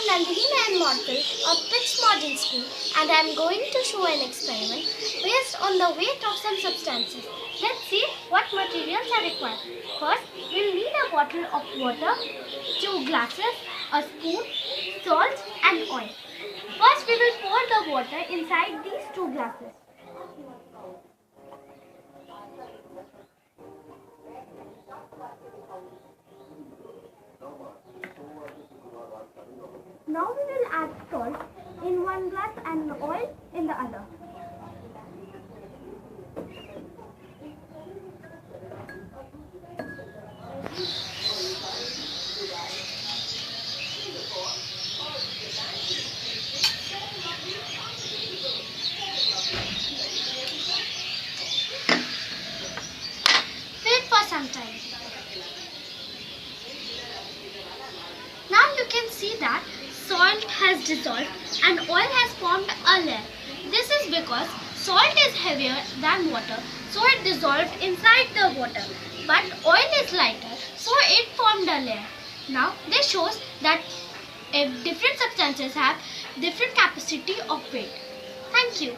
Nandini and Mortal of Pitts Modern School, and I am going to show an experiment based on the weight of some substances. Let's see what materials are required. First, we will need a bottle of water, 2 glasses, a spoon, salt and oil. First, we will pour the water inside these 2 glasses. Now we will add salt in one glass and oil in the other. Wait for some time. Now you can see that salt has dissolved and oil has formed a layer. This is because salt is heavier than water, so it dissolved inside the water. But oil is lighter, so it formed a layer. Now this shows that different substances have different capacity of weight. Thank you.